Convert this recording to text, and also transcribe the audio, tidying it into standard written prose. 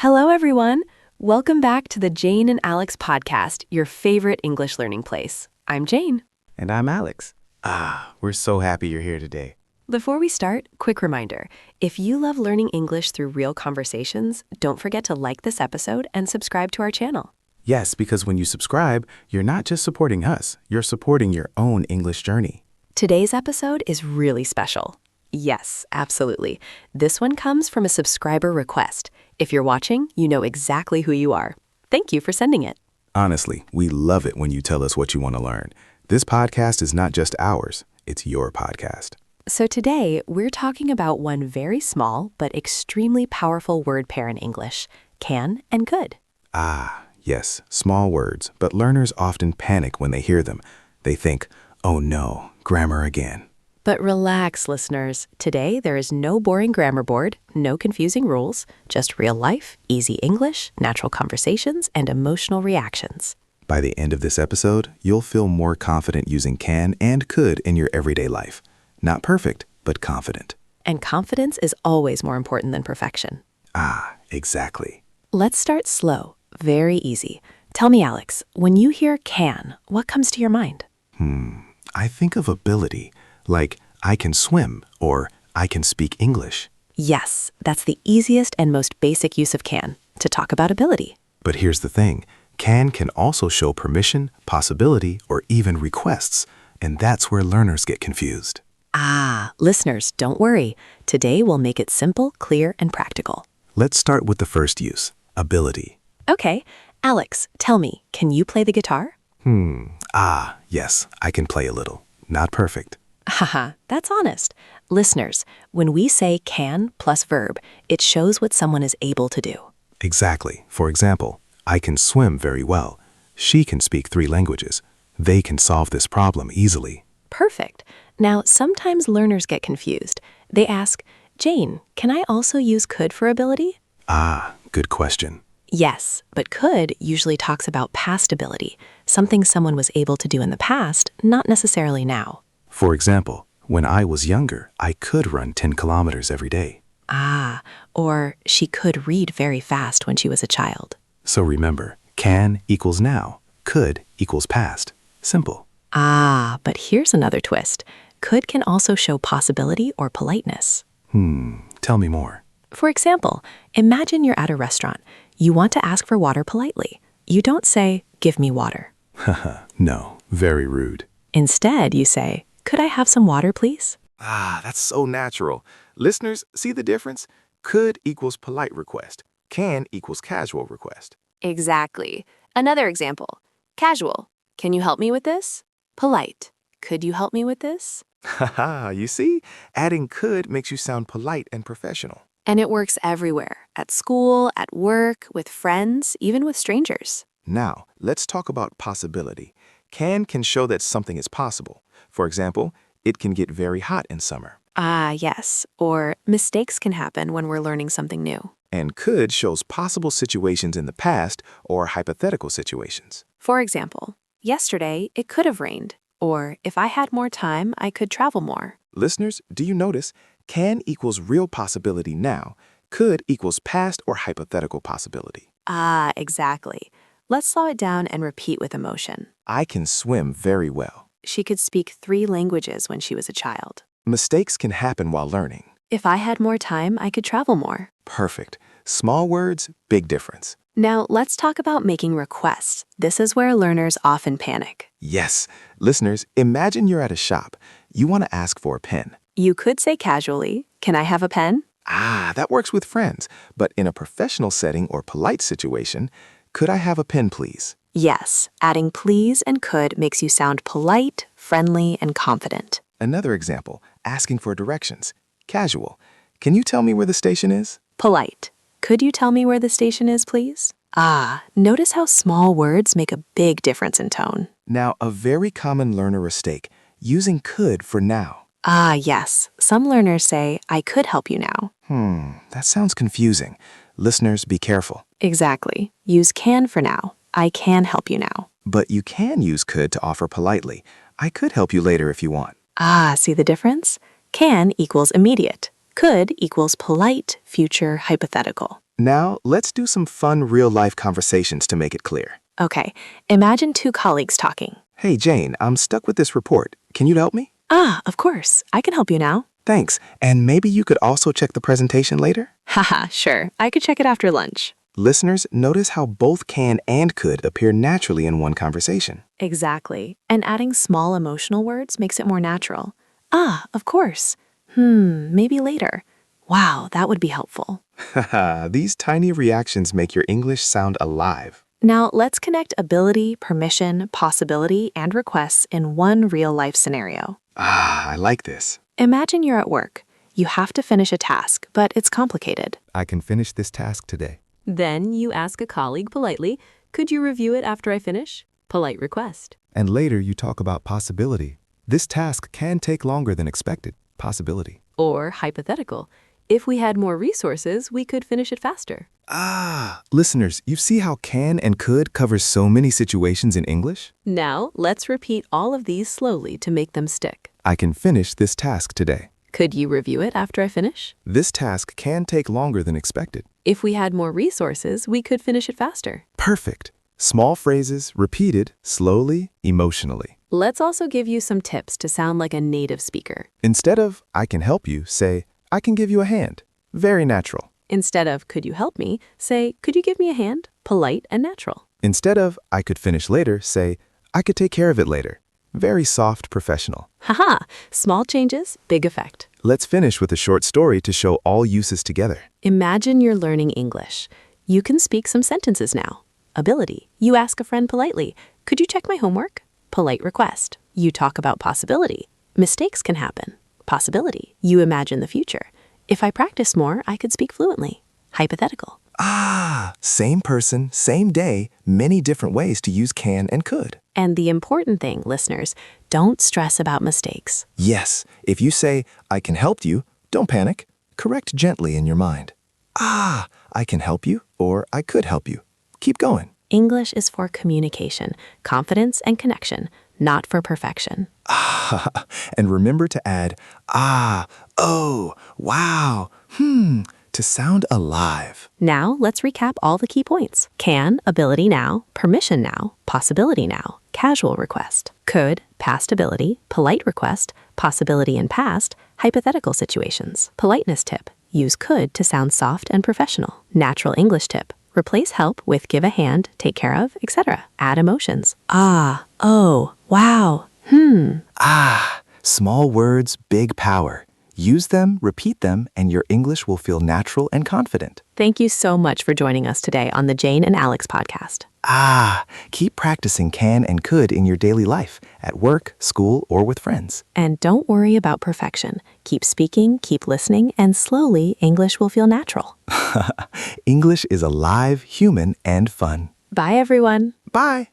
Hello, everyone. Welcome back to the Jane and Alex podcast, your favorite English learning place. I'm Jane. And I'm Alex. We're so happy you're here today. Before we start, quick reminder. If you love learning English through real conversations, don't forget to like this episode and subscribe to our channel. Yes, because when you subscribe, you're not just supporting us, you're supporting your own English journey. Today's episode is really special. Yes, absolutely. This one comes from a subscriber request. If you're watching, you know exactly who you are. Thank you for sending it. Honestly, we love it when you tell us what you want to learn. This podcast is not just ours, it's your podcast. So today, we're talking about one very small but extremely powerful word pair in English, can and could. Yes, small words, but learners often panic when they hear them. They think, oh no, grammar again. But relax, listeners. Today, there is no boring grammar board, no confusing rules, just real life, easy English, natural conversations, and emotional reactions. By the end of this episode, you'll feel more confident using can and could in your everyday life. Not perfect, but confident. And confidence is always more important than perfection. Exactly. Let's start slow, very easy. Tell me, Alex, when you hear can, what comes to your mind? I think of ability, like I can swim or I can speak English. Yes, that's the easiest and most basic use of can, to talk about ability. But here's the thing, can also show permission, possibility, or even requests, and that's where learners get confused. Listeners, don't worry. Today we'll make it simple, clear, and practical. Let's start with the first use, ability. Okay, Alex, tell me, can you play the guitar? Yes, I can play a little. Not perfect. Haha, that's honest. Listeners, when we say can plus verb, it shows what someone is able to do. Exactly. For example, I can swim very well. She can speak 3 languages. They can solve this problem easily. Perfect. Now, sometimes learners get confused. They ask, Jane, can I also use could for ability? Good question. Yes, but could usually talks about past ability, something someone was able to do in the past, not necessarily now. For example, when I was younger, I could run 10 kilometers every day. Or she could read very fast when she was a child. So remember, can equals now, could equals past. Simple. But here's another twist. Could can also show possibility or politeness. Tell me more. For example, imagine you're at a restaurant. You want to ask for water politely. You don't say, give me water. No, very rude. Instead, you say, could I have some water, please? That's so natural. Listeners, see the difference? Could equals polite request. Can equals casual request. Exactly. Another example. Casual. Can you help me with this? Polite. Could you help me with this? You see? Adding could makes you sound polite and professional. And it works everywhere. At school, at work, with friends, even with strangers. Now, let's talk about possibility. Can show that something is possible. For example, it can get very hot in summer. Yes. Or mistakes can happen when we're learning something new. And could shows possible situations in the past or hypothetical situations. For example, yesterday it could have rained. Or if I had more time, I could travel more. Listeners, do you notice? Can equals real possibility now. Could equals past or hypothetical possibility. Exactly. Let's slow it down and repeat with emotion. I can swim very well. She could speak 3 languages when she was a child. Mistakes can happen while learning. If I had more time, I could travel more. Perfect. Small words, big difference. Now, let's talk about making requests. This is where learners often panic. Yes. Listeners, imagine you're at a shop. You want to ask for a pen. You could say casually, can I have a pen? That works with friends. But in a professional setting or polite situation, could I have a pen, please? Yes, adding please and could makes you sound polite, friendly, and confident. Another example, asking for directions. Casual. Can you tell me where the station is? Polite. Could you tell me where the station is, please? Notice how small words make a big difference in tone. Now, a very common learner mistake, using could for now. Yes. Some learners say, I could help you now. That sounds confusing. Listeners, be careful. Exactly. Use can for now. I can help you now. But you can use could to offer politely. I could help you later if you want. See the difference? Can equals immediate. Could equals polite, future, hypothetical. Now, let's do some fun real-life conversations to make it clear. Okay, imagine two colleagues talking. Hey, Jane, I'm stuck with this report. Can you help me? Ah, of course. I can help you now. Thanks. And maybe you could also check the presentation later? Haha, sure. I could check it after lunch. Listeners, notice how both can and could appear naturally in one conversation. Exactly. And adding small emotional words makes it more natural. Ah, of course. Maybe later. Wow, that would be helpful. Haha, these tiny reactions make your English sound alive. Now, let's connect ability, permission, possibility, and requests in one real-life scenario. Ah, I like this. Imagine you're at work. You have to finish a task, but it's complicated. I can finish this task today. Then you ask a colleague politely, "Could you review it after I finish?" Polite request. And later you talk about possibility. This task can take longer than expected. Possibility. Or hypothetical. If we had more resources, we could finish it faster. Ah, listeners, you see how can and could covers so many situations in English? Now, let's repeat all of these slowly to make them stick. I can finish this task today. Could you review it after I finish? This task can take longer than expected. If we had more resources, we could finish it faster. Perfect. Small phrases repeated slowly, emotionally. Let's also give you some tips to sound like a native speaker. Instead of I can help you, say I can give you a hand. Very natural. Instead of could you help me, say could you give me a hand? Polite and natural. Instead of I could finish later, say I could take care of it later. Very soft, professional. Haha, small changes, big effect. Let's finish with a short story to show all uses together. Imagine you're learning English. You can speak some sentences now. Ability. You ask a friend politely, "Could you check my homework?" Polite request. You talk about possibility. Mistakes can happen. Possibility. You imagine the future. If I practice more, I could speak fluently. Hypothetical. Ah, same person, same day, many different ways to use can and could. And the important thing, listeners, don't stress about mistakes. Yes, if you say, I can help you, don't panic. Correct gently in your mind. Ah, I can help you, or I could help you. Keep going. English is for communication, confidence, and connection, not for perfection. Ah, and remember to add, ah, oh, wow, to sound alive. Now, let's recap all the key points. Can, ability now, permission now, possibility now, casual request. Could, past ability, polite request, possibility in past, hypothetical situations. Politeness tip. Use could to sound soft and professional. Natural English tip. Replace help with give a hand, take care of, etc. Add emotions. Ah, oh, wow, Ah, small words, big power. Use them, repeat them, and your English will feel natural and confident. Thank you so much for joining us today on the Jane and Alex podcast. Ah, keep practicing can and could in your daily life, at work, school, or with friends. And don't worry about perfection. Keep speaking, keep listening, and slowly English will feel natural. English is alive, human, and fun. Bye, everyone. Bye.